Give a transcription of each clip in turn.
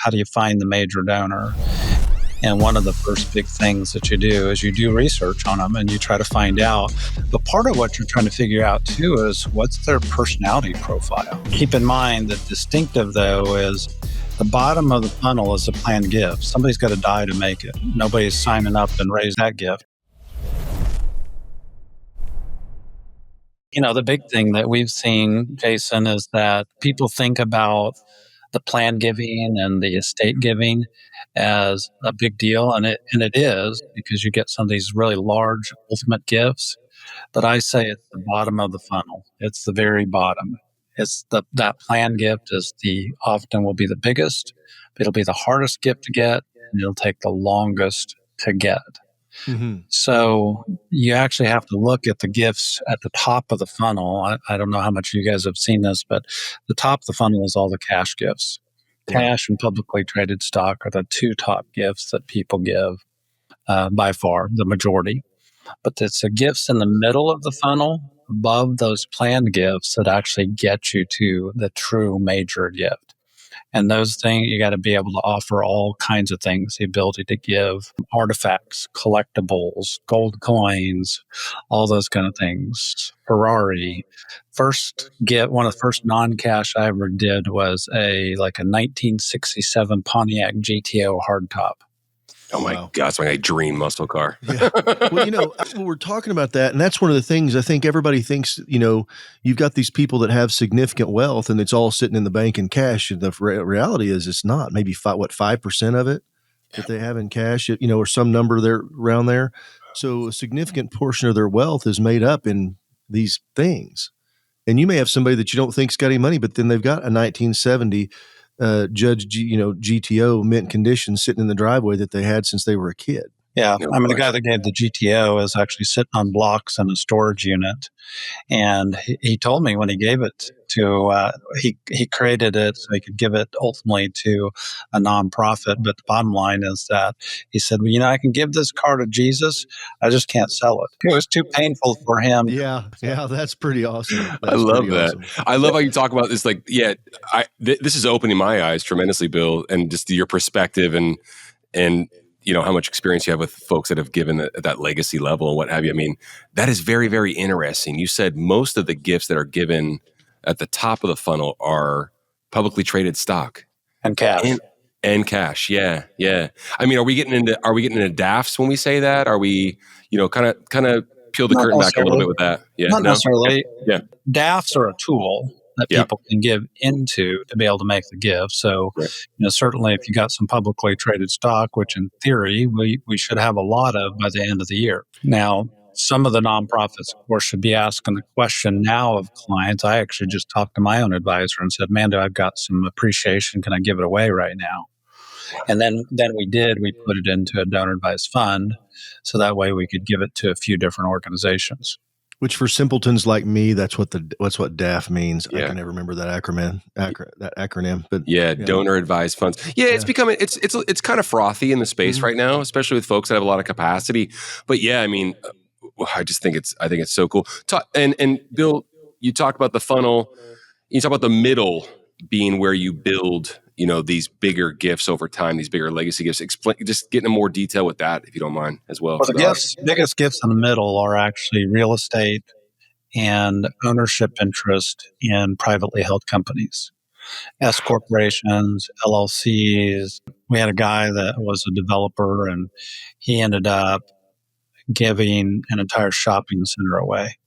how do you find the major donor? And one of the first big things that you do is you do research on them and you try to find out. But part of what you're trying to figure out too is what's their personality profile. Keep in mind that distinctive though is the bottom of the funnel is a planned gift. Somebody's got to die to make it. Nobody's signing up and raise that gift. You know, the big thing that we've seen, Jason, is that people think about the planned giving and the estate giving as a big deal, and it is, because you get some of these really large ultimate gifts. But I say it's the bottom of the funnel. It's the very bottom. It's that planned gift often will be the biggest. It'll be the hardest gift to get, and it'll take the longest to get. Mm-hmm. So you actually have to look at the gifts at the top of the funnel. I don't know how much you guys have seen this, but the top of the funnel is all the cash gifts. Yeah. Cash and publicly traded stock are the two top gifts that people give, by far, the majority. But it's the gifts in the middle of the funnel, above those planned gifts, that actually get you to the true major gift. And those things, you got to be able to offer all kinds of things, the ability to give artifacts, collectibles, gold coins, all those kind of things. Ferrari. One of the first non-cash I ever did was a 1967 Pontiac GTO hardtop. Oh my God, it's my dream muscle car. Yeah. Well, we're talking about that, and that's one of the things I think everybody thinks, you've got these people that have significant wealth and it's all sitting in the bank in cash. And the reality is it's not. Maybe 5% of it that they have in cash, or some number there around there. So a significant portion of their wealth is made up in these things. And you may have somebody that you don't think's got any money, but then they've got a 1970 Judge GTO mint condition sitting in the driveway that they had since they were a kid. Yeah. The guy that gave the GTO is actually sitting on blocks in a storage unit. And he told me when he gave it to, he created it so he could give it ultimately to a nonprofit. But the bottom line is that he said, I can give this car to Jesus. I just can't sell it. It was too painful for him. Yeah. That's pretty awesome. I love that. Awesome. I love how you talk about this. This is opening my eyes tremendously, Bill, and just your perspective and how much experience you have with folks that have given at that legacy level and what have you. That is very, very interesting. You said most of the gifts that are given at the top of the funnel are publicly traded stock and cash. And cash. Yeah. Yeah. Are we getting into DAFs when we say that? Are we, kind of peel the curtain back a little bit with that? Yeah. Not necessarily. Yeah. DAFs are a tool that people can give into to be able to make the gift. So, certainly if you got some publicly traded stock, which in theory we should have a lot of by the end of the year. Now, some of the nonprofits, of course, should be asking the question now of clients. I actually just talked to my own advisor and said, Mando, I've got some appreciation. Can I give it away right now? And then we put it into a donor advised fund. So that way we could give it to a few different organizations. Which for simpletons like me, that's what DAF means. Yeah. I can never remember that acronym. But donor advised funds. Yeah, it's becoming it's kind of frothy in the space right now, especially with folks that have a lot of capacity. But I just think it's so cool. And Bill, you talk about the funnel. You talk about the middle being where you build, these bigger gifts over time, these bigger legacy gifts. Explain, just get into more detail with that, if you don't mind, as well. Well, the biggest gifts in the middle are actually real estate and ownership interest in privately held companies, S corporations, LLCs. We had a guy that was a developer, and he ended up giving an entire shopping center away.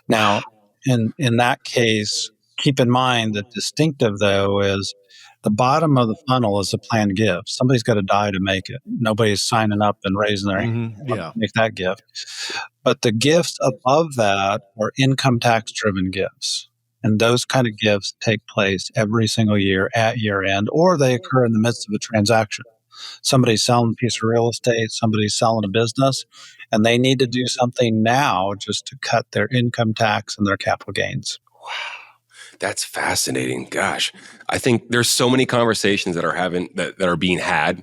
Now, in that case, keep in mind that distinctive, though, is the bottom of the funnel is a planned gift. Somebody's got to die to make it. Nobody's signing up and raising their hand to make that gift. But the gifts above that are income tax driven gifts. And those kind of gifts take place every single year at year end, or they occur in the midst of a transaction. Somebody's selling a piece of real estate, somebody's selling a business, and they need to do something now just to cut their income tax and their capital gains. Wow. That's fascinating. Gosh, I think there's so many conversations that are being had,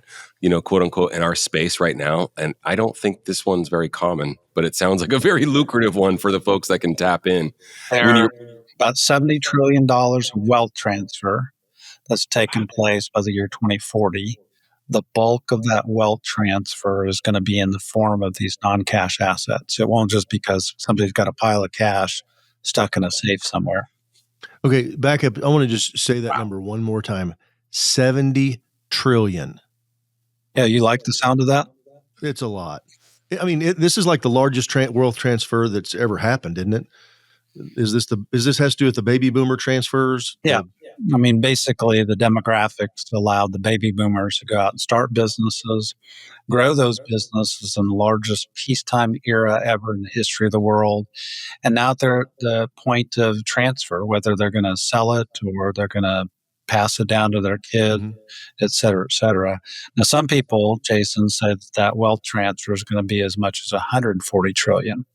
quote unquote, in our space right now. And I don't think this one's very common, but it sounds like a very lucrative one for the folks that can tap in. There are about $70 trillion of wealth transfer that's taken place by the year 2040, the bulk of that wealth transfer is going to be in the form of these non-cash assets. It won't just because somebody's got a pile of cash stuck in a safe somewhere. Okay, back up. I want to just say that number one more time. 70 trillion. Yeah, you like the sound of that? It's a lot. I mean, this is like the largest wealth transfer that's ever happened, isn't it? Is this has to do with the baby boomer transfers? Yeah. I mean, basically, the demographics allowed the baby boomers to go out and start businesses, grow those businesses in the largest peacetime era ever in the history of the world. And now they're at the point of transfer, whether they're going to sell it or they're going to pass it down to their kids, et cetera, et cetera. Now, some people, Jason, said that wealth transfer is going to be as much as 140 trillion.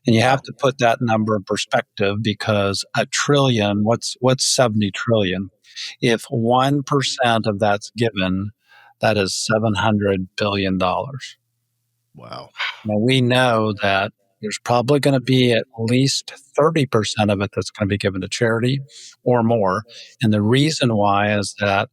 And you have to put that number in perspective because a trillion, what's 70 trillion? If 1% of that's given, that is $700 billion. Wow. Now, we know that there's probably going to be at least 30% of it that's going to be given to charity or more. And the reason why is that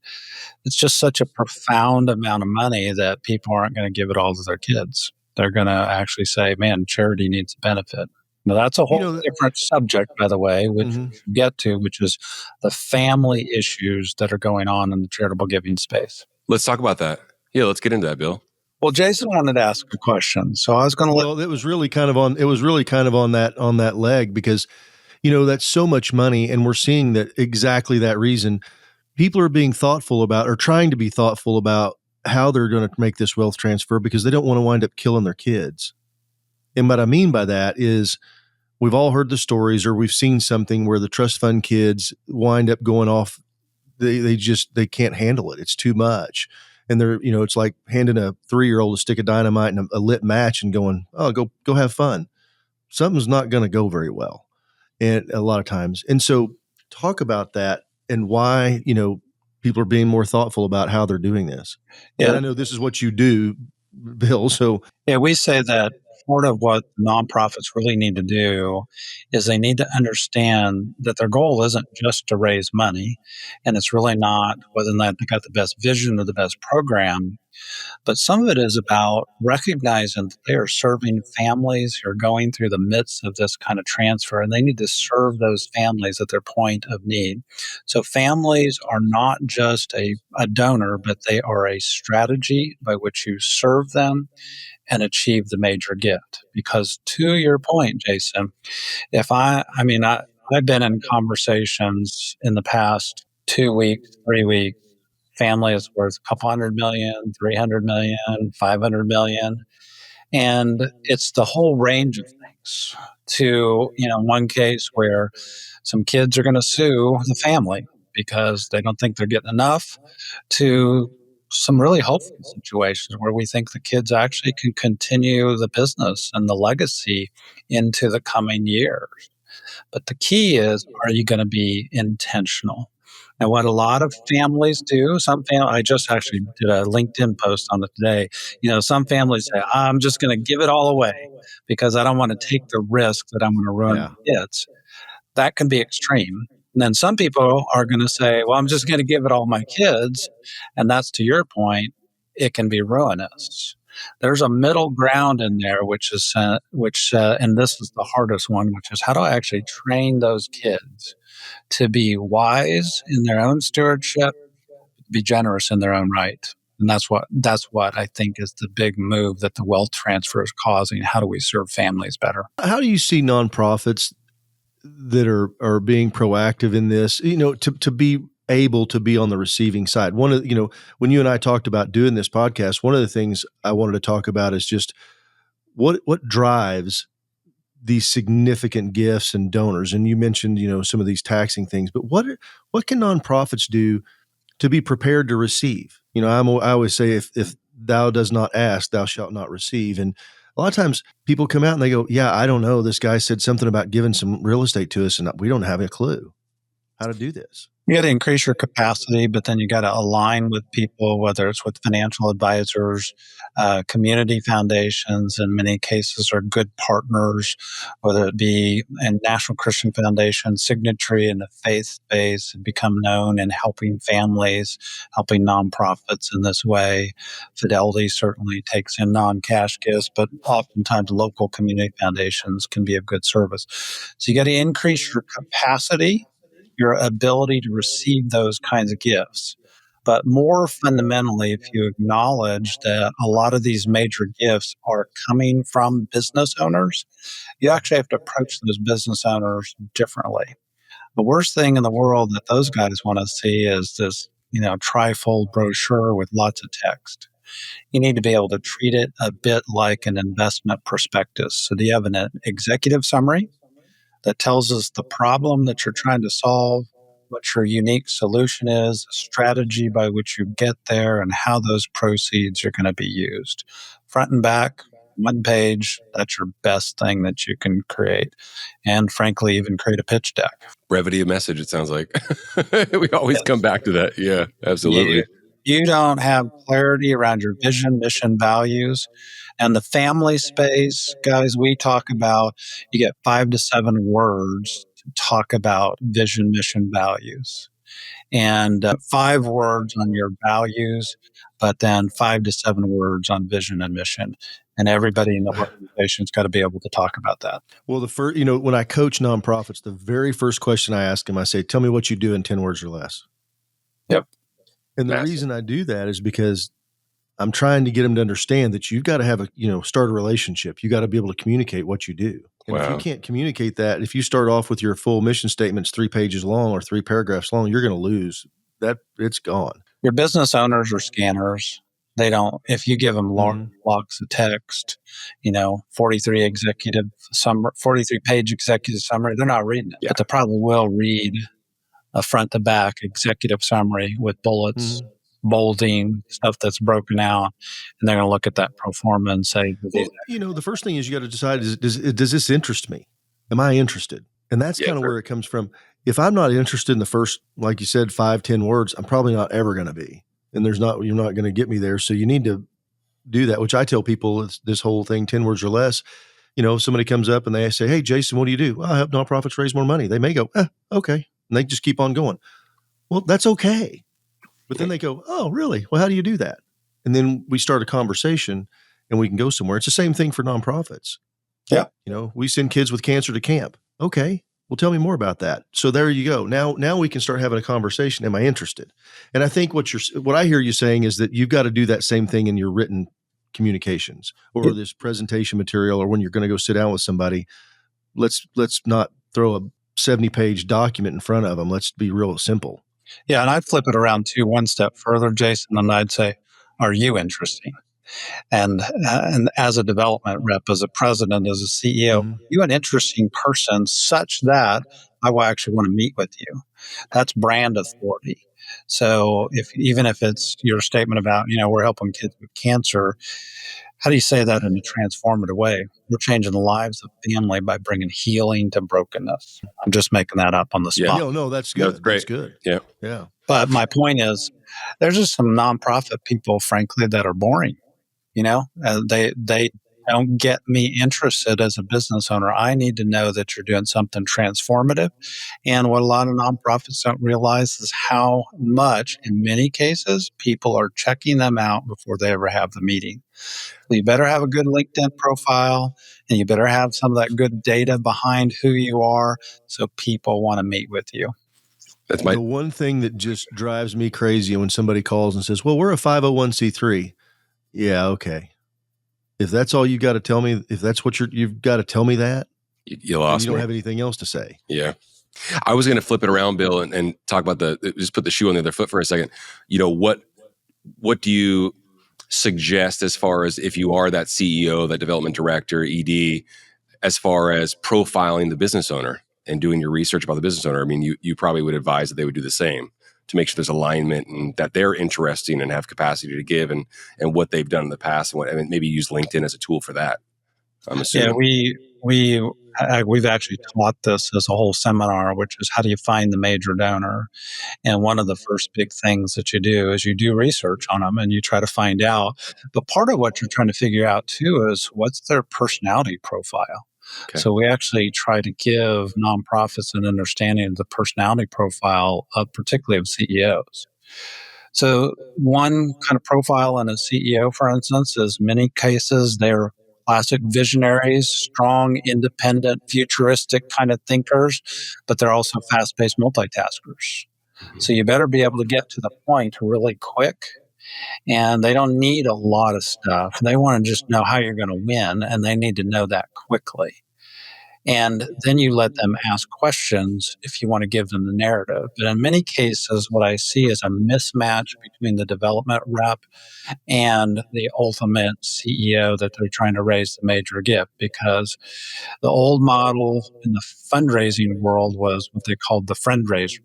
it's just such a profound amount of money that people aren't going to give it all to their kids. They're going to actually say, man, charity needs a benefit. Now, that's a whole different subject, by the way, which we should get to, which is the family issues that are going on in the charitable giving space. Let's talk about that. Yeah, let's get into that, Bill. Well, Jason wanted to ask a question, so I was going to Well, it was really kind of on that leg because, that's so much money, and we're seeing that exactly that reason. People are being thoughtful about or trying to be thoughtful about how they're going to make this wealth transfer because they don't want to wind up killing their kids. And what I mean by that is we've all heard the stories or we've seen something where the trust fund kids wind up going off. They can't handle it. It's too much. And they're, it's like handing a 3-year-old a stick of dynamite and a lit match and going, oh, go have fun. Something's not going to go very well. And a lot of times. And so talk about that and why, people are being more thoughtful about how they're doing this. Yeah. And I know this is what you do, Bill. So yeah, we say that part of what nonprofits really need to do is they need to understand that their goal isn't just to raise money, and it's really not whether or not they got the best vision or the best program, but some of it is about recognizing that they are serving families who are going through the midst of this kind of transfer, and they need to serve those families at their point of need. So families are not just a donor, but they are a strategy by which you serve them and achieve the major gift. Because to your point, Jason, I've been in conversations in the past 2 weeks, 3 weeks, family is worth a couple 100 million, 300 million, 500 million. And it's the whole range of things to, one case where some kids are going to sue the family because they don't think they're getting enough, to some really hopeful situations where we think the kids actually can continue the business and the legacy into the coming years. But the key is, are you going to be intentional? And what a lot of families do, I just actually did a LinkedIn post on it today. Some families say, I'm just going to give it all away because I don't want to take the risk that I'm going to ruin my kids. That can be extreme. And then some people are going to say, well, I'm just going to give it all my kids. And that's, to your point, it can be ruinous. There's a middle ground in there, and this is the hardest one, which is how do I actually train those kids to be wise in their own stewardship, be generous in their own right. And that's what I think is the big move that the wealth transfer is causing. How do we serve families better? How do you see nonprofits that are being proactive in this, to be able to be on the receiving side? One of, when you and I talked about doing this podcast, one of the things I wanted to talk about is just what drives these significant gifts and donors. And you mentioned, some of these taxing things, but what can nonprofits do to be prepared to receive? I always say, if thou does not ask, thou shalt not receive. And a lot of times people come out and they go, yeah, I don't know. This guy said something about giving some real estate to us and we don't have a clue how to do this. You got to increase your capacity, but then you got to align with people, whether it's with financial advisors, community foundations, in many cases are good partners, whether it be in National Christian Foundation, Signatory in the faith space, become known in helping families, helping nonprofits in this way. Fidelity certainly takes in non-cash gifts, but oftentimes local community foundations can be of good service. So you got to increase your capacity, your ability to receive those kinds of gifts. But more fundamentally, if you acknowledge that a lot of these major gifts are coming from business owners, you actually have to approach those business owners differently. The worst thing in the world that those guys want to see is this, trifold brochure with lots of text. You need to be able to treat it a bit like an investment prospectus. So do you have an executive summary that tells us the problem that you're trying to solve, what your unique solution is, a strategy by which you get there, and how those proceeds are going to be used. Front and back, one page, that's your best thing that you can create. And frankly, even create a pitch deck. Brevity of message, it sounds like. We always come back to that. Yeah, absolutely. You don't have clarity around your vision, mission, values. And the family space, guys, we talk about, you get 5 to 7 words to talk about vision, mission, values. And 5 words on your values, but then 5 to 7 words on vision and mission. And everybody in the organization's got to be able to talk about that. Well, when I coach nonprofits, the very first question I ask them, I say, tell me what you do in 10 words or less. Yep. And the reason I do that is because I'm trying to get them to understand that you've got to have start a relationship. You got to be able to communicate what you do. And if you can't communicate that, if you start off with your full mission statements 3 pages long or 3 paragraphs long, you're going to lose that. It's gone. Your business owners are scanners. They don't, if you give them long blocks of text, 43 page executive summary, they're not reading it. Yeah. But they probably will read a front to back executive summary with bullets, bolding, stuff that's broken out. And they're going to look at that pro forma and say, the first thing is you got to decide, does this interest me? Am I interested? And that's kind of where it comes from. If I'm not interested in the first, like you said, 5-10 words, I'm probably not ever going to be. And you're not going to get me there. So you need to do that, which I tell people this whole thing, 10 words or less. Somebody comes up and they say, hey, Jason, what do you do? Well, I help nonprofits raise more money. They may go, okay. And they just keep on going. Well, that's okay. But then they go, oh, really? Well, how do you do that? And then we start a conversation and we can go somewhere. It's the same thing for nonprofits. Yeah. We send kids with cancer to camp. Okay. Well, tell me more about that. So there you go. Now we can start having a conversation. Am I interested? And I think what I hear you saying is that you've got to do that same thing in your written communications or this presentation material, or when you're going to go sit down with somebody. Let's not throw a 70-page document in front of them. Let's be real simple. Yeah, and I'd flip it around too, one step further, Jason, and I'd say, are you interesting? And as a development rep, as a president, as a CEO, you're an interesting person such that I will actually want to meet with you. That's brand authority. So even if it's your statement about, we're helping kids with cancer, how do you say that in a transformative way? We're changing the lives of family by bringing healing to brokenness. I'm just making that up on the spot. Yeah. No, that's good. That's great. That's good. Yeah. Yeah. But my point is, there's just some nonprofit people, frankly, that are boring. They don't get me interested as a business owner. I need to know that you're doing something transformative. And what a lot of nonprofits don't realize is how much, in many cases, people are checking them out before they ever have the meeting. So you better have a good LinkedIn profile, and you better have some of that good data behind who you are so people want to meet with you. That's the one thing that just drives me crazy when somebody calls and says, well, we're a 501c3. Yeah, okay. If that's all you got to tell me, if that's what you've got to tell me that, you lost me. You don't have anything else to say. Yeah. I was going to flip it around, Bill, and talk about just put the shoe on the other foot for a second. What do you suggest as far as if you are that CEO, that development director, ED, as far as profiling the business owner and doing your research about the business owner? I mean, you probably would advise that they would do the same to make sure there's alignment and that they're interesting and have capacity to give and what they've done in the past and maybe use LinkedIn as a tool for that. I'm assuming. Yeah, we we've actually taught this as a whole seminar, which is how do you find the major donor? And one of the first big things that you do is you do research on them and you try to find out. But part of what you're trying to figure out too is what's their personality profile. Okay. So we actually try to give nonprofits an understanding of the personality profile of particularly of CEOs. So one kind of profile in a CEO, for instance, is many cases they're classic visionaries, strong, independent, futuristic kind of thinkers, but they're also fast-paced multitaskers. So you better be able to get to the point really quick. And they don't need a lot of stuff. They want to just know how you're going to win, and they need to know that quickly. And then you let them ask questions if you want to give them the narrative. But in many cases, what I see is a mismatch between the development rep and the ultimate CEO that they're trying to raise the major gift, because the old model in the fundraising world was what they called the friend raiser,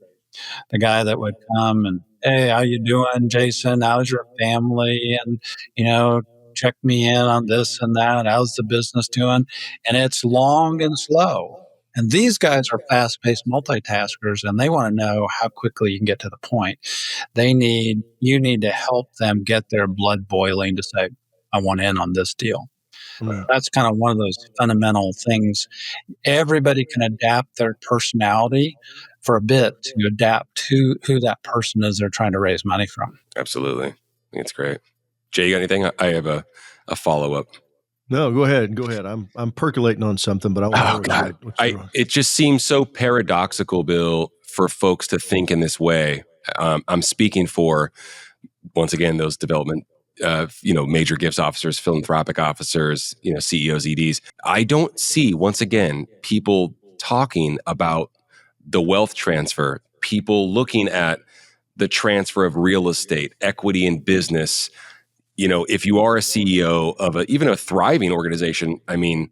the guy that would come and, hey, how you doing, Jason? How's your family? And, you know, check me in on this and that. How's the business doing? And it's long and slow. And these guys are fast-paced multitaskers, and they want to know how quickly you can get to the point. You need to help them get their blood boiling to say, I want in on this deal. That's kind of one of those fundamental things. Everybody can adapt their personality for a bit to adapt to who that person is they're trying to raise money from. Absolutely. I think it's great. Jay, you got anything? I have a follow-up. No, go ahead. I'm percolating on something, but I want to know what you're it just seems so paradoxical, Bill, for folks to think in this way. I'm speaking for, once again, those development major gifts officers, philanthropic officers, CEOs, EDs. I don't see, once again, people talking about the wealth transfer, people looking at the transfer of real estate, equity in business. If you are a CEO of even a thriving organization, I mean,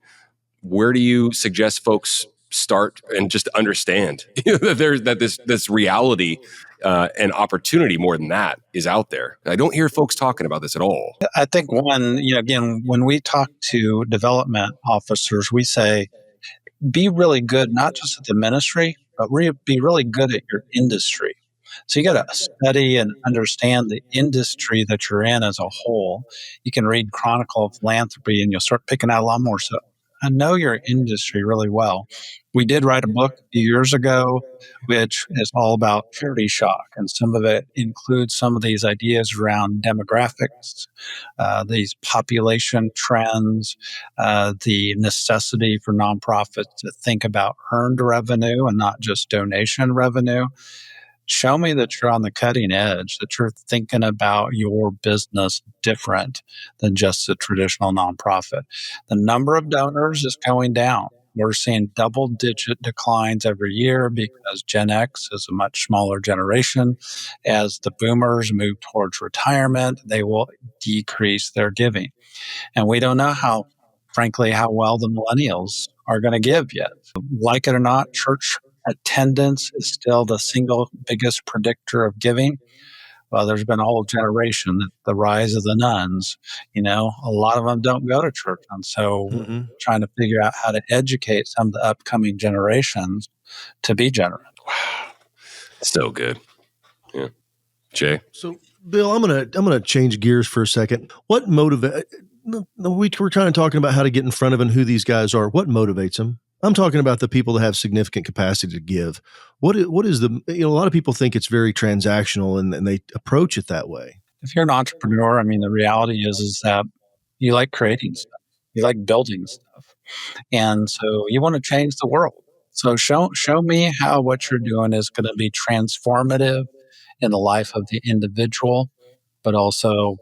where do you suggest folks start and just understand that this reality and opportunity more than that is out there? I don't hear folks talking about this at all. I think again, when we talk to development officers, we say, be really good, not just at the ministry, but be really good at your industry. So you got to study and understand the industry that you're in as a whole. You can read Chronicle of Philanthropy and you'll start picking out a lot more stuff. I know your industry really well. We did write a book a few years ago, which is all about charity shock. And some of it includes some of these ideas around demographics, these population trends, the necessity for nonprofits to think about earned revenue and not just donation revenue. Show me that you're on the cutting edge, that you're thinking about your business different than just a traditional nonprofit. The number of donors is going down. We're seeing double-digit declines every year because Gen X is a much smaller generation. As the boomers move towards retirement, they will decrease their giving. And we don't know how well the millennials are going to give yet. Like it or not, church attendance is still the single biggest predictor of giving. Well, there's been a whole generation, the rise of the nuns, a lot of them don't go to church. And so we're trying to figure out how to educate some of the upcoming generations to be generous. Wow. So good. Yeah. Jay? So, Bill, I'm gonna change gears for a second. What motivates? We're trying to talk about how to get in front of and who these guys are. What motivates them? I'm talking about the people that have significant capacity to give. What is a lot of people think it's very transactional and they approach it that way. If you're an entrepreneur, the reality is that you like creating stuff. You like building stuff. And so you want to change the world. So show me how what you're doing is going to be transformative in the life of the individual, but also,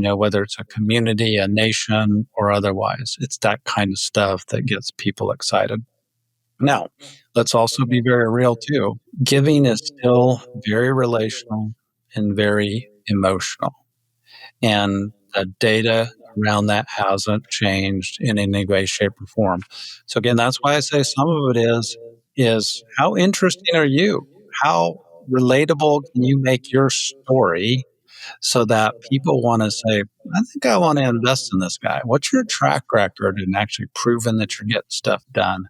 whether it's a community, a nation, or otherwise. It's that kind of stuff that gets people excited. Now, let's also be very real too. Giving is still very relational and very emotional. And the data around that hasn't changed in any way, shape, or form. So again, that's why I say some of it is how interesting are you? How relatable can you make your story so that people want to say, I think I want to invest in this guy. What's your track record in actually proving that you're getting stuff done?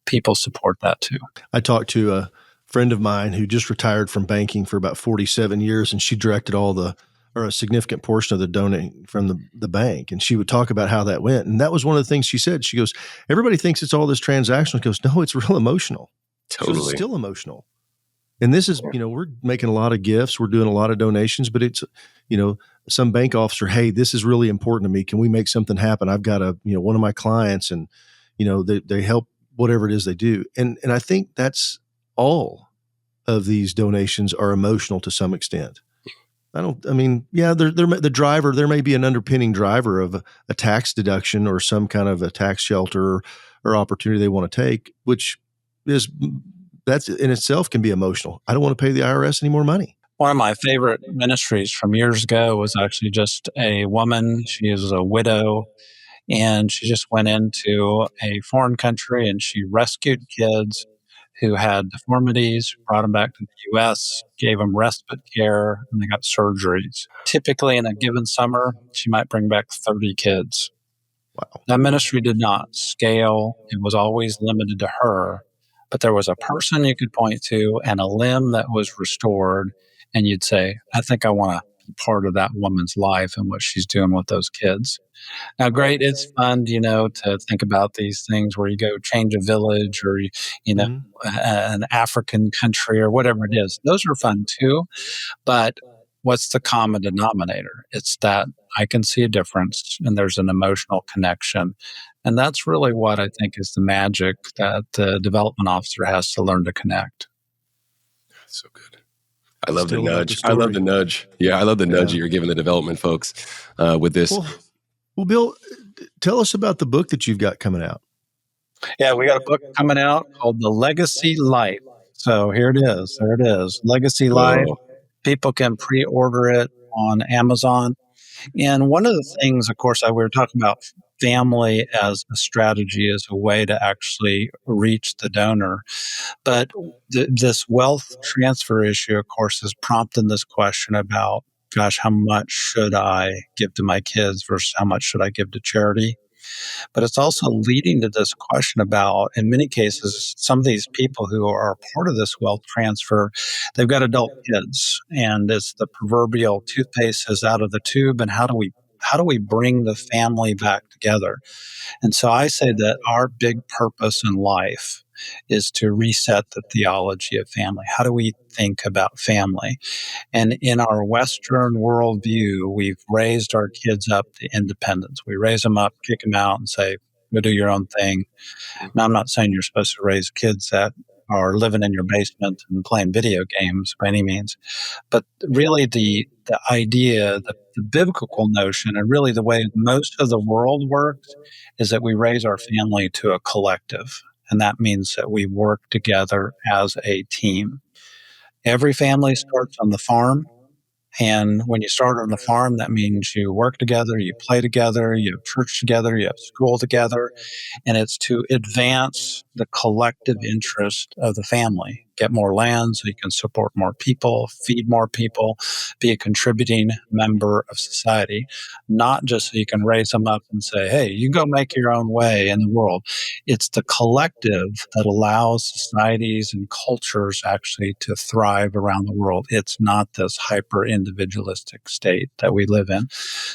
people support that too. I talked to a friend of mine who just retired from banking for about 47 years, and she directed or a significant portion of the donating from the bank. And she would talk about how that went. And that was one of the things she said. She goes, everybody thinks it's all this transactional. She goes, no, it's real emotional. Totally. She goes, it's still emotional. And this is, we're making a lot of gifts. We're doing a lot of donations, but it's, some bank officer, hey, this is really important to me. Can we make something happen? I've got one of my clients and, they help whatever it is they do. And I think that's all of these donations are emotional to some extent. The driver, there may be an underpinning driver of a tax deduction or some kind of a tax shelter or opportunity they want to take, that's in itself can be emotional. I don't want to pay the IRS any more money. One of my favorite ministries from years ago was actually just a woman. She is a widow, and she just went into a foreign country and she rescued kids who had deformities, brought them back to the U.S., gave them respite care, and they got surgeries. Typically, in a given summer, she might bring back 30 kids. Wow. That ministry did not scale. It was always limited to her. But there was a person you could point to and a limb that was restored. And you'd say, I think I want to be part of that woman's life and what she's doing with those kids. Now, great, it's fun, to think about these things where you go change a village or, an African country or whatever it is. Those are fun too. But what's the common denominator? It's that I can see a difference and there's an emotional connection. And that's really what I think is the magic that the development officer has to learn to connect. That's so good. I love the nudge. I love the nudge. Yeah, I love the nudge that you're giving the development folks with this. Well, Bill, tell us about the book that you've got coming out. Yeah, we got a book coming out called The Legacy Life. So here it is. There it is. Legacy Life. People can pre-order it on Amazon. And one of the things, of course, we were talking about family as a strategy, as a way to actually reach the donor. But this wealth transfer issue, of course, is prompting this question about, gosh, how much should I give to my kids versus how much should I give to charity? But it's also leading to this question about, in many cases, some of these people who are part of this wealth transfer, they've got adult kids, and it's the proverbial toothpaste is out of the tube. And how do we bring the family back together? And so I say that our big purpose in life is to reset the theology of family. How do we think about family? And in our Western worldview, we've raised our kids up to independence. We raise them up, kick them out, and say, go do your own thing. Now, I'm not saying you're supposed to raise kids that are living in your basement and playing video games by any means. But really the idea, the biblical notion, and really the way most of the world works is that we raise our family to a collective. And that means that we work together as a team. Every family starts on the farm. And when you start on the farm, that means you work together, you play together, you have church together, you have school together. And it's to advance the collective interest of the family. Get more land so you can support more people, feed more people, be a contributing member of society, not just so you can raise them up and say, hey, you go make your own way in the world. It's the collective that allows societies and cultures actually to thrive around the world. It's not this hyper individualistic state that we live in.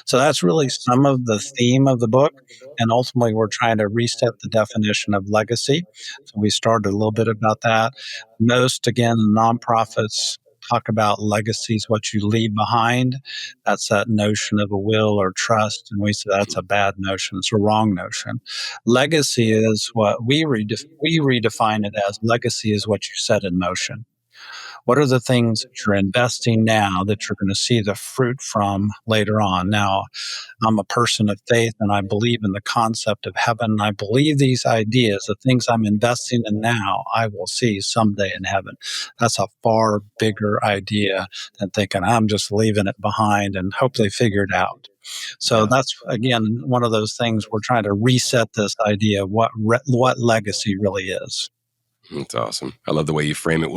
So that's really some of the theme of the book. And ultimately, we're trying to reset the definition of legacy. So we started a little bit about that. Most, again, nonprofits talk about legacies, what you leave behind. That's that notion of a will or trust. And we say that's a bad notion. It's a wrong notion. Legacy is what we redefine it as. Legacy is what you set in motion. What are the things that you're investing now that you're going to see the fruit from later on? Now, I'm a person of faith and I believe in the concept of heaven. And I believe these ideas, the things I'm investing in now, I will see someday in heaven. That's a far bigger idea than thinking I'm just leaving it behind and hope they figure it out. So that's, again, one of those things we're trying to reset this idea of what legacy really is. That's awesome. I love the way you frame it.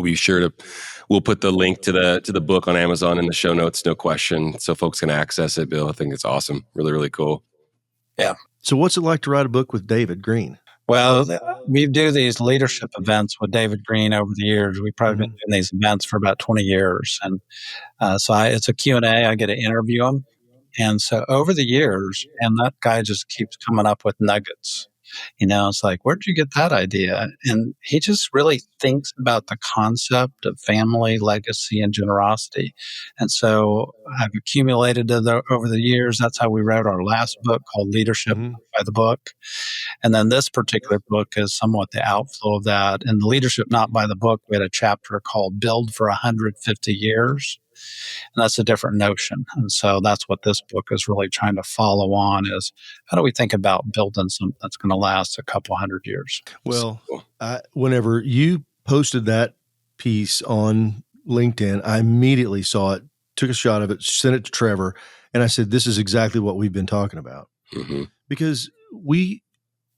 We'll put the link to the book on Amazon in the show notes, no question, so folks can access it, Bill. I think it's awesome. Really, really cool. Yeah. So what's it like to write a book with David Green? Well, we do these leadership events with David Green over the years. We've probably been doing these events for about 20 years. And it's a Q&A. I get to interview him. And so over the years, and that guy just keeps coming up with nuggets. It's like, where'd you get that idea? And he just really thinks about the concept of family, legacy, and generosity. And so I've accumulated it over the years. That's how we wrote our last book called Leadership by the Book. And then this particular book is somewhat the outflow of that. And the Leadership Not by the Book, we had a chapter called Build for 150 Years. And that's a different notion. And so that's what this book is really trying to follow on is how do we think about building something that's going to last a couple hundred years? Well, whenever you posted that piece on LinkedIn, I immediately saw it, took a shot of it, sent it to Trevor, and I said, this is exactly what we've been talking about. Because when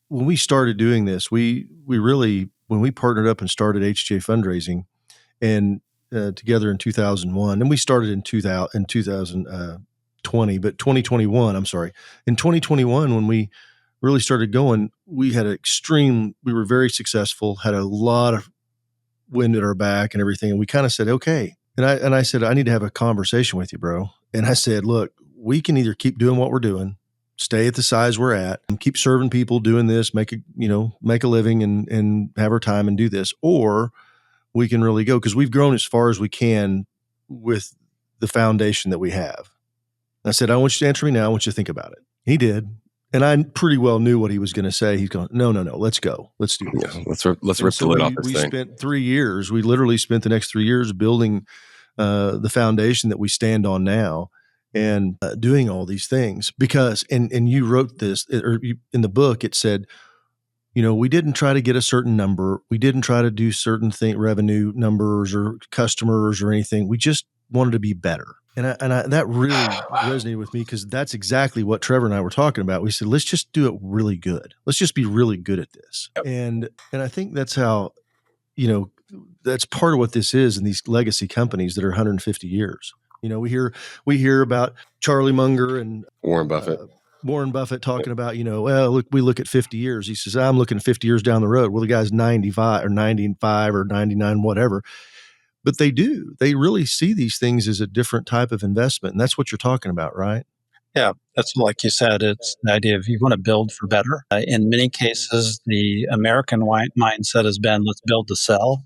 we started doing this, we really, when we partnered up and started HGA Fundraising and together in 2001, and we started in 2020, but 2021, I'm sorry. In 2021, when we really started going, we were very successful, had a lot of wind at our back and everything. And we kind of said, okay. And I said, I need to have a conversation with you, bro. And I said, look, we can either keep doing what we're doing, stay at the size we're at, and keep serving people, doing this, make a living and have our time and do this, or we can really go, because we've grown as far as we can with the foundation that we have. And I said, I want you to answer me now. I want you to think about it. He did. And I pretty well knew what he was going to say. He's going, no, let's go. Let's do this. Yeah, let's rip the lid off this thing. We spent 3 years. We literally spent the next 3 years building the foundation that we stand on now and doing all these things. Because, and you wrote this, in the book, it said, we didn't try to get a certain number. We didn't try to do certain revenue numbers or customers or anything. We just wanted to be better. And that really resonated with me, because that's exactly what Trevor and I were talking about. We said, let's just do it really good. Let's just be really good at this. Yep. And I think that's how, that's part of what this is in these legacy companies that are 150 years. We hear about Charlie Munger and Warren Buffett. Talking about, look, we look at 50 years. He says, I'm looking 50 years down the road. Well, the guy's 95 or 95 or 99, whatever. But they really see these things as a different type of investment. And that's what you're talking about, right? Yeah, that's like you said, it's the idea of you want to build for better. In many cases, the American mindset has been, let's build to sell.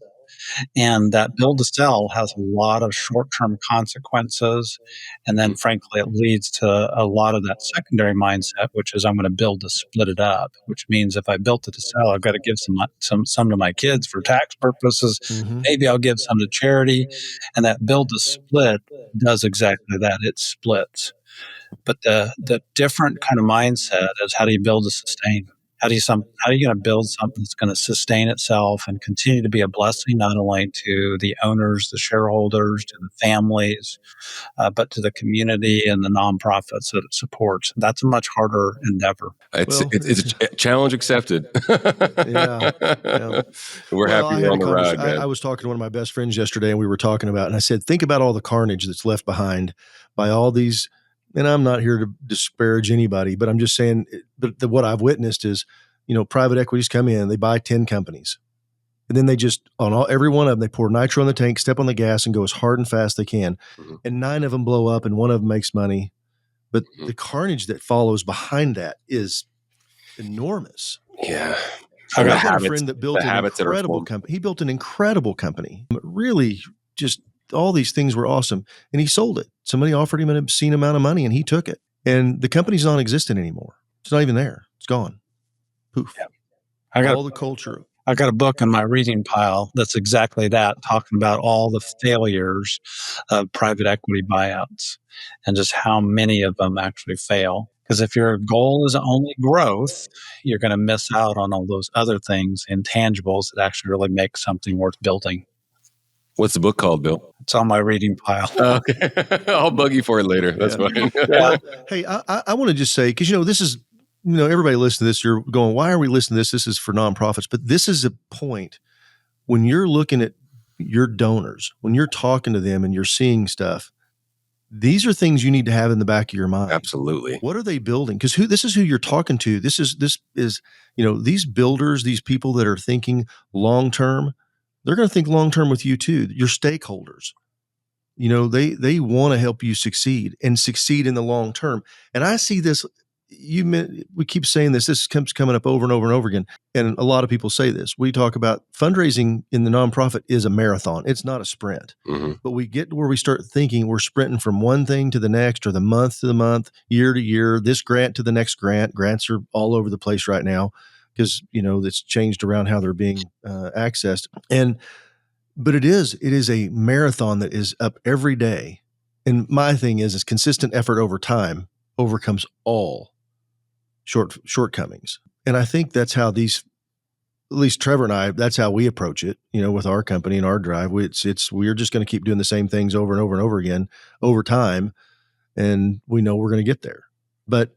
And that build to sell has a lot of short-term consequences. And then frankly, it leads to a lot of that secondary mindset, which is I'm going to build to split it up, which means if I built it to sell, I've got to give some to my kids for tax purposes. Maybe I'll give some to charity. And that build to split does exactly that. It splits. But the different kind of mindset is, how do you build to sustain? How are you going to build something that's going to sustain itself and continue to be a blessing, not only to the owners, the shareholders, to the families, but to the community and the nonprofits that it supports? That's a much harder endeavor. It's a challenge accepted. Yeah. We're happy we're on the ride, man. I was talking to one of my best friends yesterday, and we were talking about, and I said, think about all the carnage that's left behind by all these. And I'm not here to disparage anybody, but I'm just saying that what I've witnessed is, private equities come in, they buy 10 companies, and then they just, every one of them, they pour nitro in the tank, step on the gas, and go as hard and fast they can. And 9 of them blow up, and one of them makes money. But the carnage that follows behind that is enormous. Yeah. I've got a friend that built an incredible company. He built an incredible company. Really, just all these things were awesome. And he sold it. Somebody offered him an obscene amount of money, and he took it. And the company's non-existent anymore. It's not even there. It's gone. Poof. Yeah. All the culture. I got a book in my reading pile that's exactly that, talking about all the failures of private equity buyouts and just how many of them actually fail. Because if your goal is only growth, you're going to miss out on all those other things, intangibles that actually really make something worth building. What's the book called, Bill? It's on my reading pile. Okay. I'll bug you for it later. That's fine. Well, hey, I want to just say, because, this is, everybody listening to this, you're going, why are we listening to this? This is for nonprofits. But this is a point when you're looking at your donors, when you're talking to them and you're seeing stuff, These are things you need to have in the back of your mind. Absolutely. What are they building? Because this is who you're talking to. This is these builders, these people that are thinking long term. They're going to think long term with you too. Your stakeholders. They want to help you succeed and succeed in the long term. And I see this. We keep saying this. This keeps coming up over and over and over again. And a lot of people say this. We talk about fundraising in the nonprofit is a marathon. It's not a sprint. Mm-hmm. But we get to where we start thinking we're sprinting from one thing to the next, or the month to the month, year to year, this grant to the next grant. Grants are all over the place right now because, it's changed around how they're being accessed. But it is a marathon that is up every day. And my thing is consistent effort over time overcomes all shortcomings. And I think that's how at least Trevor and I, that's how we approach it, with our company and our drive. We're just going to keep doing the same things over and over and over again over time. And we know we're going to get there. But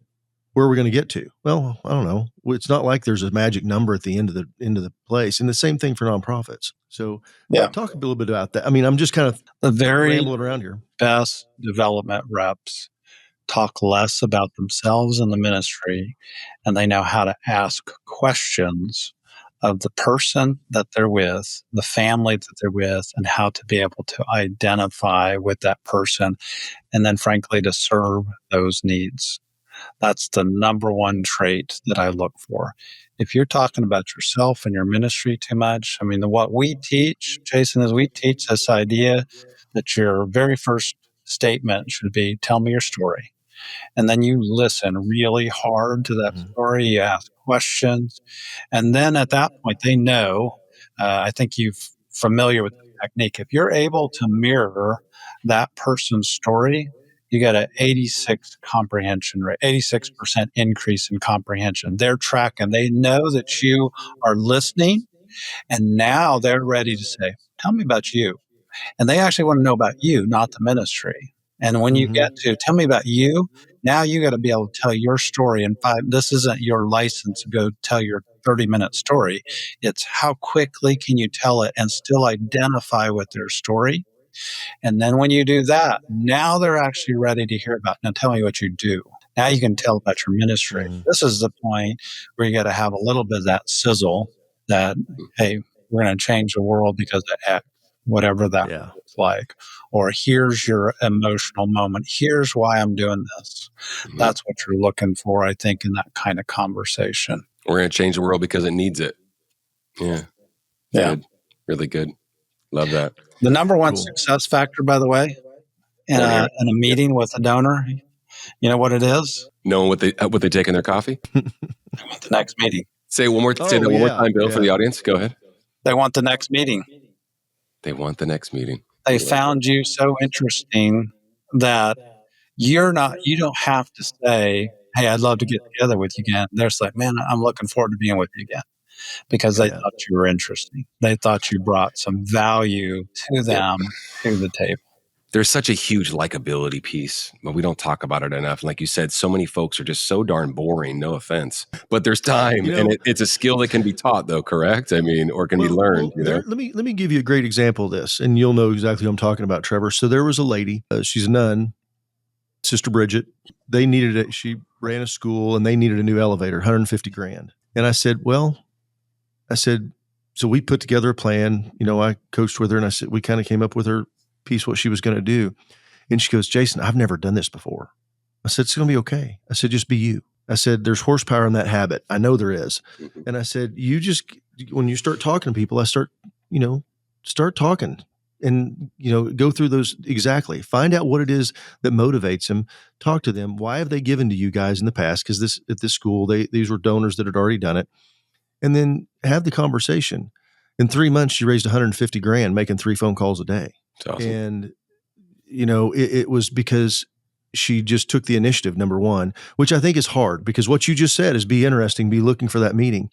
where are we going to get to? Well, I don't know. It's not like there's a magic number at the end of the place. And the same thing for nonprofits. So talk a little bit about that. I mean, I'm just kind of the very rambling around here. Best development reps talk less about themselves and the ministry, and they know how to ask questions of the person that they're with, the family that they're with, and how to be able to identify with that person, and then frankly to serve those needs. That's the number one trait that I look for. If you're talking about yourself and your ministry too much, I mean, what we teach, Jason, is we teach this idea that your very first statement should be, tell me your story. And then you listen really hard to that story. You ask questions. And then at that point, they know, I think you're familiar with the technique. If you're able to mirror that person's story, you got an 86 comprehension rate, 86% increase in comprehension. They're tracking. They know that you are listening. And now they're ready to say, tell me about you. And they actually want to know about you, not the ministry. And when you get to tell me about you, now you got to be able to tell your story in 5. This isn't your license to go tell your 30-minute story. It's how quickly can you tell it and still identify with their story. And then when you do that, now they're actually ready to hear about, now tell me what you do. Now you can tell about your ministry. This is the point where you got to have a little bit of that sizzle that, hey, we're going to change the world because of X, whatever that looks like. Or here's your emotional moment. Here's why I'm doing this. That's what you're looking for, I think, in that kind of conversation. We're going to change the world because it needs it. Yeah. Good. Really good. Love that. The number one success factor, by the way, in a meeting with a donor, you know what it is? Knowing what they take in their coffee? They want the next meeting. Say that one more time, Bill, for the audience. Go ahead. They want the next meeting. They want the next meeting. They found you so interesting that you don't have to say, hey, I'd love to get together with you again. They're just like, man, I'm looking forward to being with you again. Because they thought you were interesting. They thought you brought some value to them, to the table. There's such a huge likability piece, but we don't talk about it enough. Like you said, so many folks are just so darn boring, no offense. But there's time, and it's a skill that can be taught, though, correct? I mean, or can be learned. Let me give you a great example of this, and you'll know exactly what I'm talking about, Trevor. So there was a lady, she's a nun, Sister Bridget. They needed it. She ran a school, and they needed a new elevator, $150,000. And I said, so we put together a plan. I coached with her, and I said, we kind of came up with her piece, what she was going to do. And she goes, Jason, I've never done this before. I said, it's going to be okay. I said, just be you. I said, there's horsepower in that habit. I know there is. And I said, when you start talking to people, start talking and, go through those exactly. Find out what it is that motivates them. Talk to them. Why have they given to you guys in the past? Because at this school, these were donors that had already done it. And then have the conversation. In 3 months, she raised $150,000, making 3 phone calls a day. That's awesome. And, it was because she just took the initiative, number one, which I think is hard because what you just said is be interesting, be looking for that meeting.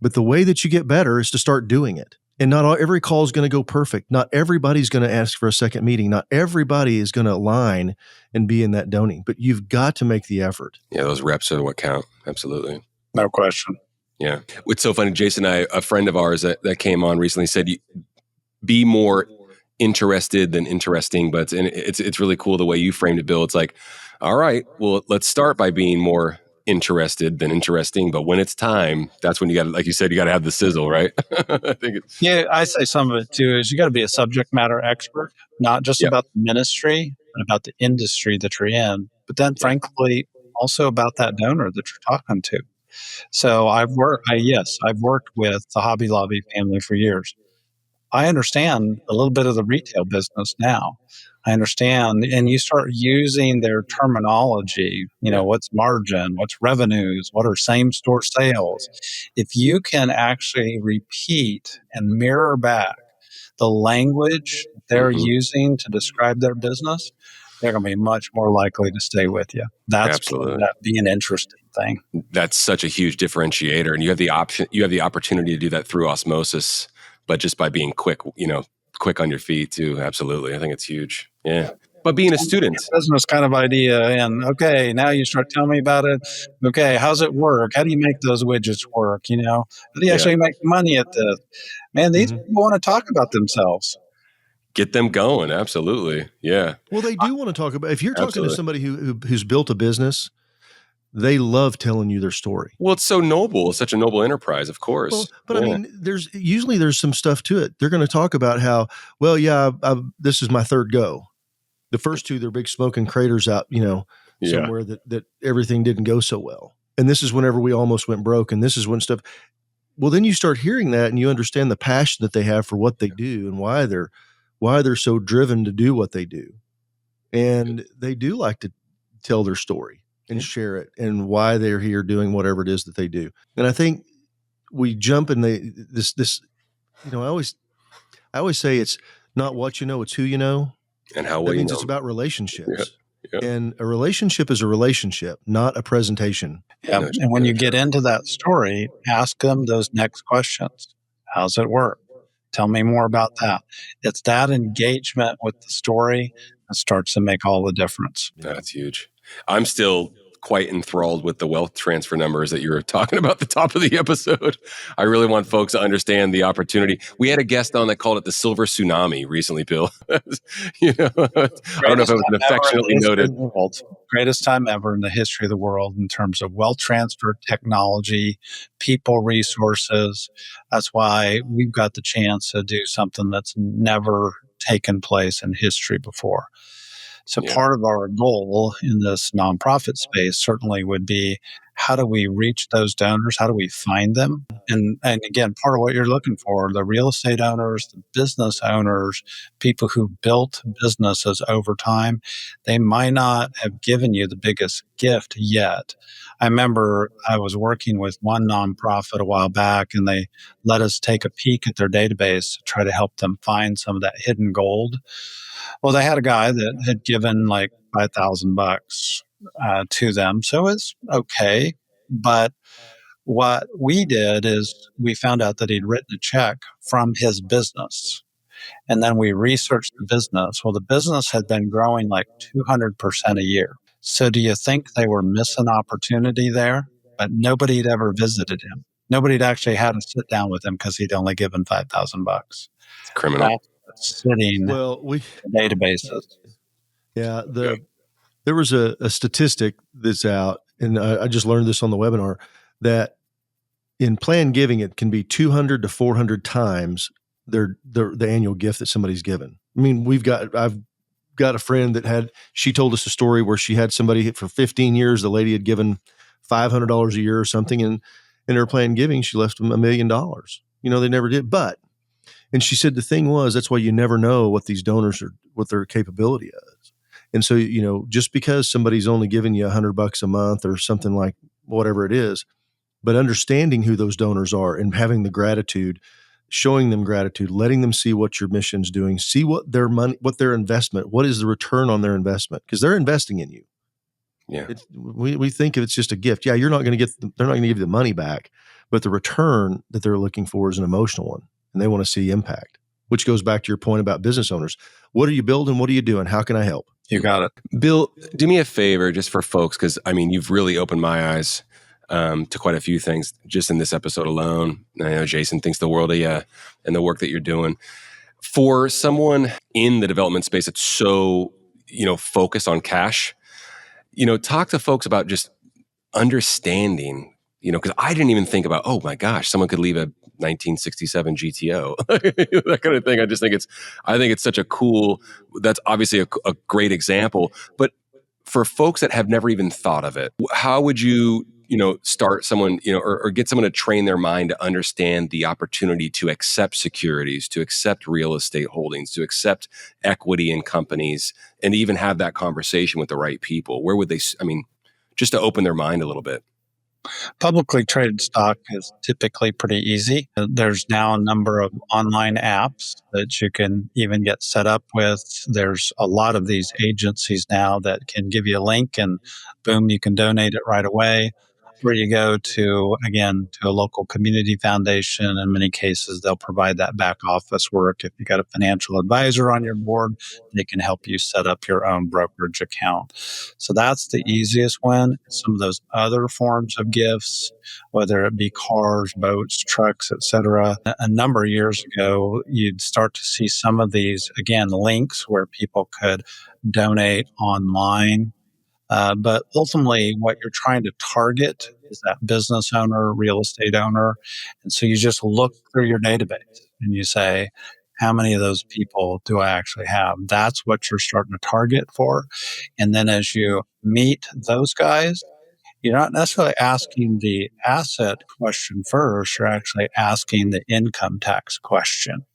But the way that you get better is to start doing it. And not every call is going to go perfect. Not everybody's going to ask for a second meeting. Not everybody is going to align and be in that doning. But you've got to make the effort. Yeah, those reps are what count. Absolutely. No question. Yeah. It's so funny. Jason, a friend of ours that came on recently said, be more interested than interesting, but it's really cool the way you framed it, Bill. It's like, all right, well, let's start by being more interested than interesting, but when it's time, that's when you got to, like you said, you got to have the sizzle, right? I think it's, Yeah, I say some of it too is you got to be a subject matter expert, not just yeah, about the ministry, but about the industry that you're in. But then, yeah, frankly, also about that donor that you're talking to. So I've worked with the Hobby Lobby family for years. I understand a little bit of the retail business now. I understand, and you start using their terminology, yeah. what's margin, what's revenues, what are same store sales. If you can actually repeat and mirror back the language they're Hmm. using to describe their business, they're going to be much more likely to stay with you. That's part of Absolutely. that being interesting thing. That's such a huge differentiator, and you have the opportunity to do that through osmosis, but just by being quick, quick on your feet too. Absolutely. I think it's huge. Yeah. But being a student, Business kind of idea. And okay, now you start telling me about it. Okay, how's it work? How do you make those widgets work? How do you yeah, actually make money at this? Man, these Mhm. people want to talk about themselves. get them going. Absolutely. Yeah. Well, they do want to talk about. If you're talking to Absolutely. somebody who's built a business, they love telling you their story. Well, it's so noble. It's such a noble enterprise, of course. Well, but I Yeah. mean, there's some stuff to it. They're going to talk about how, well, yeah, this is my third go. The first two, they're big smoking craters out, Yeah. somewhere that everything didn't go so well. And this is whenever we almost went broke. And this is when stuff. Well, then you start hearing that, and you understand the passion that they have for what they do and why they're so driven to do what they do. And they do like to tell their story and share it and why they're here doing whatever it is that they do. And I think we jump in this. I always say it's not what you know, it's who you know. And how well That you means know it's 'em. about Yeah. relationships. Yeah. And a relationship is a relationship, not a presentation. Yeah. No, And when no, you get into that story, ask them those next questions. How's it work? Tell me more about that. It's that engagement with the story that starts to make all the difference. that's huge. I'm still quite enthralled with the wealth transfer numbers that you were talking about at the top of the episode. I really want folks to understand the opportunity. We had a guest on that called it the silver tsunami recently, Bill. I don't know if it Greatest was an time ever in the affectionately history of noted. the world. Greatest time ever in the history of the world in terms of wealth transfer, technology, people resources. That's why we've got the chance to do something that's never taken place in history before. So Yeah. part of our goal in this nonprofit space certainly would be how do we reach those donors? How do we find them? And again, part of what you're looking for, the real estate owners, the business owners, people who built businesses over time, they might not have given you the biggest gift yet. I remember I was working with one nonprofit a while back and they let us take a peek at their database to try to help them find some of that hidden gold. Well, they had a guy that had given like $5,000 to them, so it's okay. But what we did is we found out that he'd written a check from his business, and then we researched the business. Well, the business had been growing like 200% a year. So, do you think they were missing opportunity there? But nobody had ever visited him. Nobody had actually had to sit down with him because he'd only given $5,000. It's criminal. That's what's sitting Well, in databases. yeah, Yeah. there was a statistic that's out, and I just learned this on the webinar, that in planned giving, it can be 200 to 400 times the annual gift that somebody's given. I mean, I've got a friend she told us a story where she had somebody for 15 years, the lady had given $500 a year or something, and in her planned giving, she left them $1 million. They never did, and she said the thing was, that's why you never know what these donors are, what their capability is. And so, just because somebody's only giving you $100 a month or something like whatever it is, but understanding who those donors are and having the gratitude, showing them gratitude, letting them see what your mission's doing, see what their money, what their investment, what is the return on their investment, because they're investing in you. Yeah. We think if it's just a gift, they're not going to give you the money back, but the return that they're looking for is an emotional one, and they want to see impact, which goes back to your point about business owners. What are you building? What are you doing? How can I help? You got it. Bill, do me a favor just for folks, because you've really opened my eyes to quite a few things just in this episode alone. I know Jason thinks the world of you and the work that you're doing. For someone in the development space that's so, focused on cash, talk to folks about just understanding, because I didn't even think about, oh my gosh, someone could leave a 1967 GTO, that kind of thing. I think it's such a cool, that's obviously a great example. But for folks that have never even thought of it, how would you, start someone, or get someone to train their mind to understand the opportunity to accept securities, to accept real estate holdings, to accept equity in companies, and even have that conversation with the right people? Where would they, just to open their mind a little bit? Publicly traded stock is typically pretty easy. There's now a number of online apps that you can even get set up with. There's a lot of these agencies now that can give you a link and boom, you can donate it right away. Where you go to, again, to a local community foundation. In many cases, they'll provide that back office work. If you got a financial advisor on your board, they can help you set up your own brokerage account. So that's the easiest one. Some of those other forms of gifts, whether it be cars, boats, trucks, etc. A number of years ago, you'd start to see some of these, again, links where people could donate online. But ultimately, what you're trying to target is that business owner, real estate owner. And so you just look through your database and you say, how many of those people do I actually have? That's what you're starting to target for. And then as you meet those guys, you're not necessarily asking the asset question first, you're actually asking the income tax question.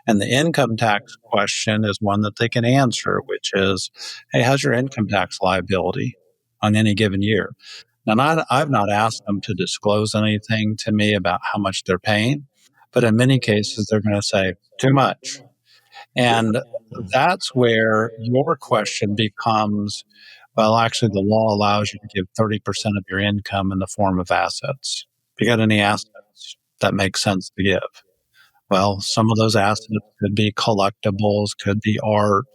And the income tax question is one that they can answer, which is, hey, how's your income tax liability on any given year? Now, I've not asked them to disclose anything to me about how much they're paying, but in many cases, they're going to say, too much. And that's where your question becomes, well, actually, the law allows you to give 30% of your income in the form of assets. If you got any assets, that makes sense to give. Well, some of those assets could be collectibles, could be art.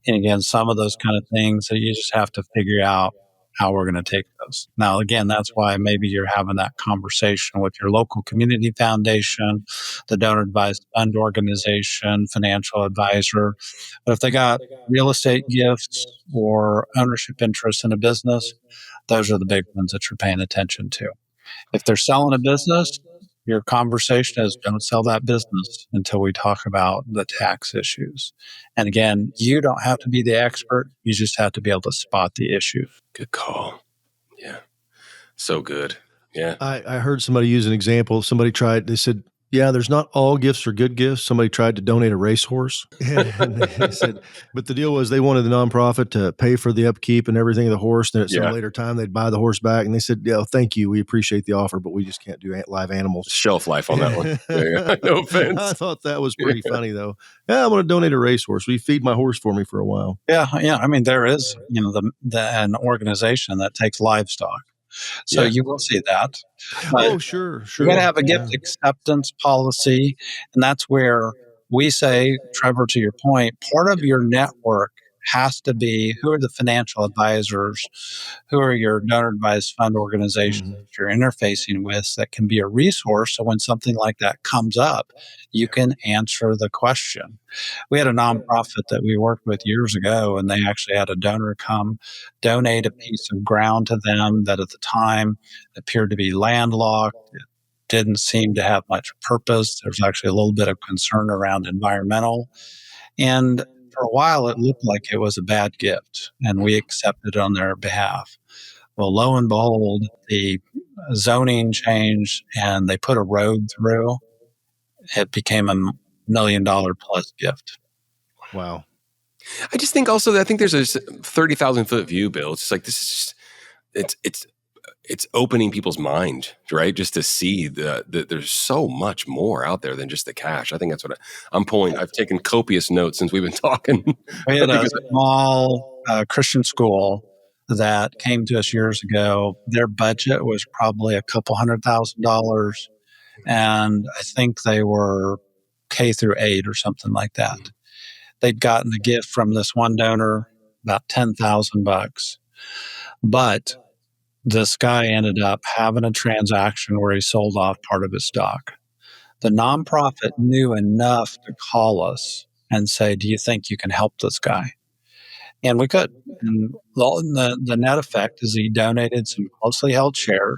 And again, some of those kind of things that you just have to figure out how we're going to take those. Now, again, that's why maybe you're having that conversation with your local community foundation, the donor advised fund organization, financial advisor. But if they got real estate gifts or ownership interests in a business, those are the big ones that you're paying attention to. If they're selling a business, your conversation is don't sell that business until we talk about the tax issues. And again, you don't have to be the expert. You just have to be able to spot the issue. Good call. Yeah. So good. Yeah. I heard somebody use an example. They said, yeah, there's not all gifts are good gifts. Somebody tried to donate a racehorse. And they said, but the deal was they wanted the nonprofit to pay for the upkeep and everything of the horse. Then at some later time, they'd buy the horse back. And they said, yeah, thank you. We appreciate the offer, but we just can't do live animals. Shelf life on that one. Yeah. No offense. I thought that was pretty funny, though. Yeah, I'm going to donate a racehorse. Will you feed my horse for me for a while? Yeah. I mean, there is, an organization that takes livestock. So you will see that. Oh, sure. You got to have a gift acceptance policy. And that's where we say, Trevor, to your point, part of your network has to be who are the financial advisors, who are your donor advised fund organizations that you're interfacing with that can be a resource. So when something like that comes up, you can answer the question. We had a nonprofit that we worked with years ago, and they actually had a donor come donate a piece of ground to them that at the time appeared to be landlocked. It didn't seem to have much purpose. There was actually a little bit of concern around environmental. And for a while, it looked like it was a bad gift, and we accepted it on their behalf. Well, lo and behold, the zoning changed, and they put a road through. It became $1 million plus gift. Wow. I just think also that I think there's a 30,000 foot view, Bill. It's just like, this is just, it's opening people's mind, right? Just to see that there's so much more out there than just the cash. I think that's what I'm pulling. I've taken copious notes since we've been talking. We had a small Christian school that came to us years ago. Their budget was probably a couple $100,000. And I think they were K through 8 or something like that. They'd gotten a gift from this one donor, about $10,000. But this guy ended up having a transaction where he sold off part of his stock. The nonprofit knew enough to call us and say, do you think you can help this guy? And we could. And the net effect is he donated some closely held shares,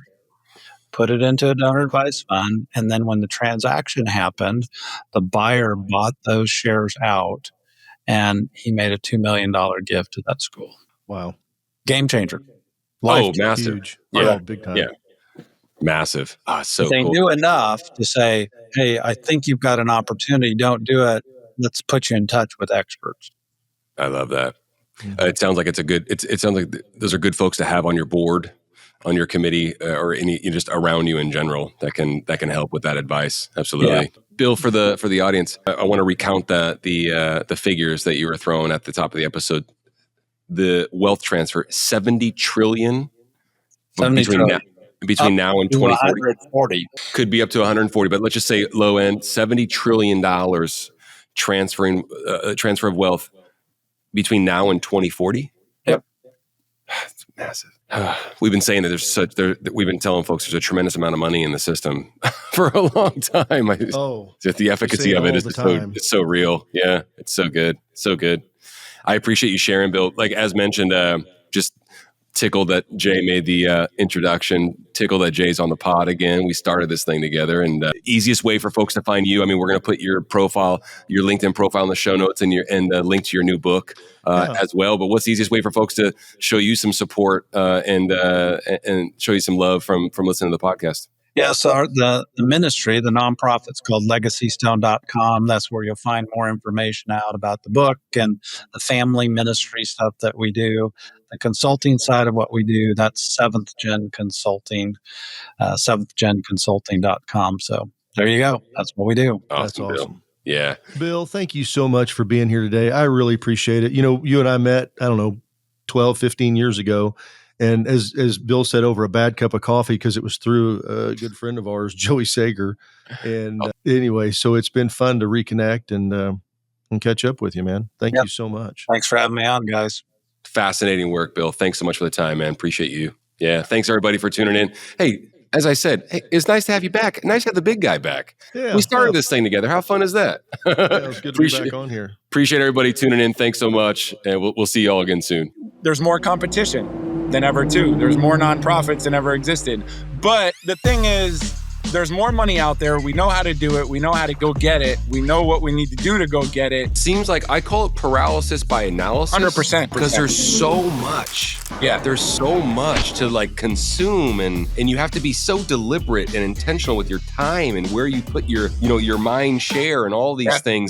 put it into a donor advised fund. And then when the transaction happened, the buyer bought those shares out and he made a $2 million gift to that school. Wow. Game changer. Oh, massive. Huge. Yeah. Oh, big time. Yeah. Massive. So they cool. knew enough to say, hey, I think you've got an opportunity. Don't do it. Let's put you in touch with experts. I love that. It sounds like it sounds like those are good folks to have on your board, on your committee, or any just around you in general that can help with that advice. Absolutely. Yeah. Bill, for the audience, I want to recount the figures that you were throwing at the top of the episode. The wealth transfer, 70 trillion between now and 2040. 140. Could be up to 140, but let's just say low end, $70 trillion transfer of wealth between now and 2040. Yep. It's massive. We've been saying that we've been telling folks there's a tremendous amount of money in the system for a long time. The efficacy of it is so real. Yeah, it's so good. So good. I appreciate you sharing, Bill. Like, as mentioned, just tickled that Jay made the introduction, tickled that Jay's on the pod again. We started this thing together, and easiest way for folks to find you, I mean, we're going to put your profile, your LinkedIn profile in the show notes and a link to your new book as well. But what's the easiest way for folks to show you some support and show you some love from listening to the podcast? Yeah, so the ministry, the nonprofit's called legacystone.com. That's where you'll find more information out about the book and the family ministry stuff that we do. The consulting side of what we do, that's Seventh Gen Consulting, seventhgenconsulting.com. So there you go. That's what we do. That's awesome. Bill. Yeah. Bill, thank you so much for being here today. I really appreciate it. You know, you and I met, 12, 15 years ago. And as Bill said, over a bad cup of coffee, because it was through a good friend of ours, Joey Sager. And anyway, so it's been fun to reconnect and catch up with you, man. Thank you so much. Thanks for having me on, guys. Fascinating work, Bill. Thanks so much for the time, man. Appreciate you. Yeah. Thanks, everybody, for tuning in. Hey, as I said, it's nice to have you back. Nice to have the big guy back. Yeah, we started this thing together. How fun is that? It was good to be back on here. Appreciate everybody tuning in. Thanks so much. And we'll see you all again soon. There's more competition than ever, too. There's more nonprofits than ever existed. But the thing is, there's more money out there. We know how to do it. We know how to go get it. We know what we need to do to go get it. Seems like I call it paralysis by analysis. 100%. Because there's so much. Yeah. There's so much to consume and you have to be so deliberate and intentional with your time and where you put your mind share and all these things.